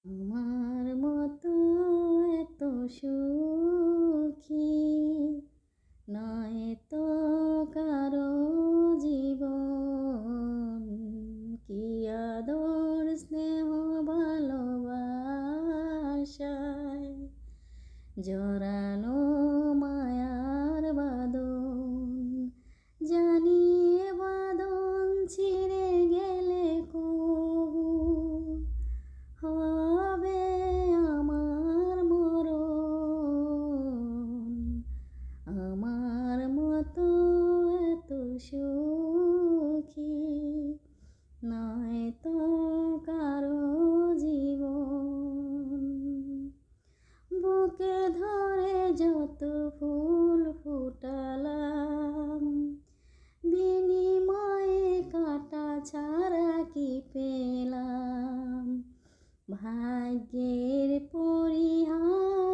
আমার মতো এত সুখী নয় তো কারো জীবন। কি আদর স্নেহ ভালোবাসায় জড়ানো মায়ার বাঁধন। জানি এ বাঁধন ছিঁড়ে গেলে কবু হবে আমার মরণ। আমার মতো এত সুখী নয় তো কারো জীবন। বুকে ধরে যত ফুল ফুটালাম, বিনিময়ে কাটা ছাড়া কি পেলাম? ভাগ্যের পরিহাসেরই